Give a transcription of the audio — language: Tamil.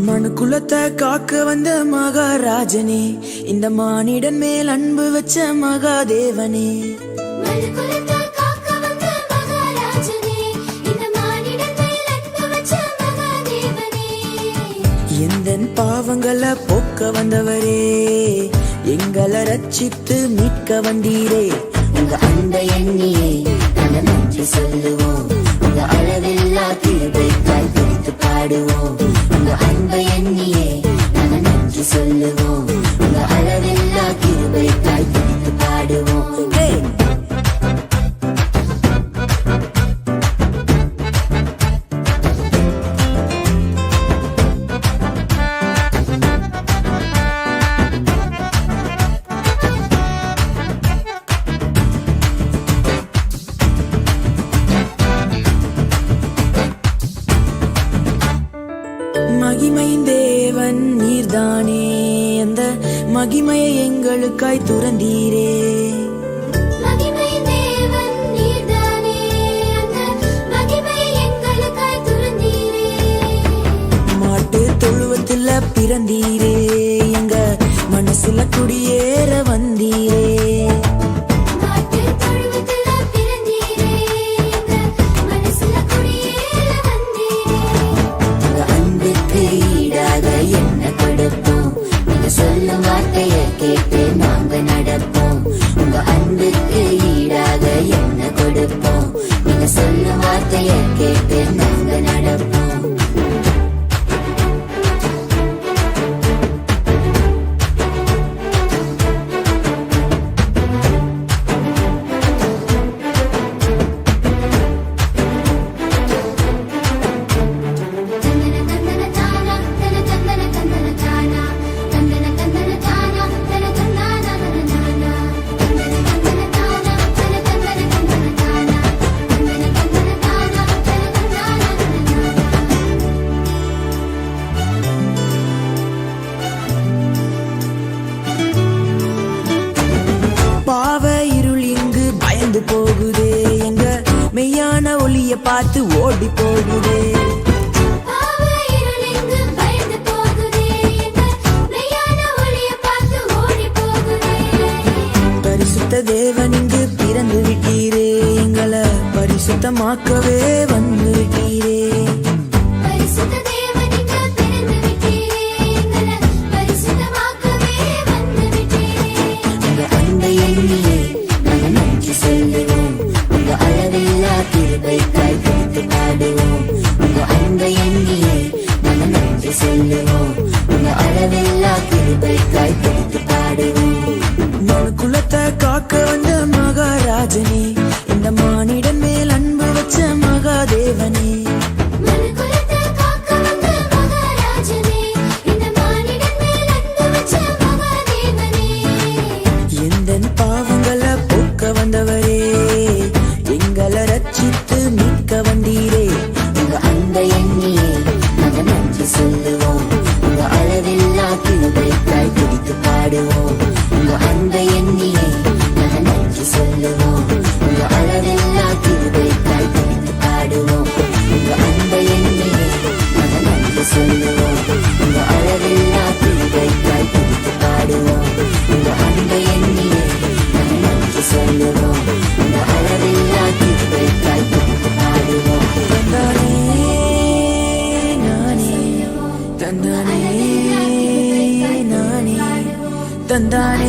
மனு குலத்தை காக்க வந்த மகாராஜனே, இந்த மானிடன் மேல் அன்பு வச்ச மகாதேவனே. எந்தன் பாவங்களை போக்க வந்தவரே, எங்களை ரட்சித்து மீட்க வந்தீரே. உங்க அன்பை எண்ணியே நாங்கள் நன்றி சொல்லுவோம், உங்க அளவில்லா கிருபைக்காய் பிடித்து பாடுவோம். உங்க அன்பை எண்ணியே நாங்கள் நன்றி சொல்லுவோம், உங்க அளவில்லா கிருபைக்காய் பிடித்து பாடுவோம். மகிமையின் தேவன் நீர்தானே, அந்த மகிமையை எங்களுக்காய் துறந்தீரே. மாட்டு தொழுவத்துல பிறந்தீரே, எங்க மனசுல குடியேற வந்தீரே. சொல்லும் வார்த்தையை கேட்டு நாங்க நடப்போம், உங்க அன்புக்கு ஈடாக என்ன கொடுப்போம். நீங்க சொல்லும் வார்த்தையை கேட்டு நாங்க நடப்போம். போகுதே, எங்க மெய்யான ஒளிய பார்த்து ஓடி போகுதே. பரிசுத்த தேவன் இங்கு பிறந்து விட்டீரே, எங்களை பரிசுத்தமாக்கவே வந்து விட்டீரே. குலத்தை காக்க வந்த மகாராஜனே, இந்த மானிடன் மேல் அன்பு வச்ச மகாதேவனே. எந்தன் பாவங்களை போக்க வந்தவரே, எங்களை ரட்சித்து மீட்க வந்தீரே. உங்க அன்பை எண்ணியே நாங்கள் நன்றி சொல்லுவோம், உங்க அளவில்லா கிருபைக்காய் பிடித்து பாடுவோம். உங்க அன்பை எண்ணியே நாங்கள் நன்றி சொல்லுவோம், உங்க அளவில்லா கிருபைக்காய் பிடித்து பாடுவோம். உங்க அன்பை எண்ணியே நாங்கள் நன்றி சொல்லுவோம், உங்க அளவில்லா கிருபைக்காய் பிடித்து பாடுவோம். உங்க அன்பை எண்ணியே நாங்கள் நன்றி சொல்லுவோம், உங்க அளவில்லா கிருபைக்காய் பிடித்து பாடுவோம். தந்தானே நானே, தந்தானே நானே, தந்தானே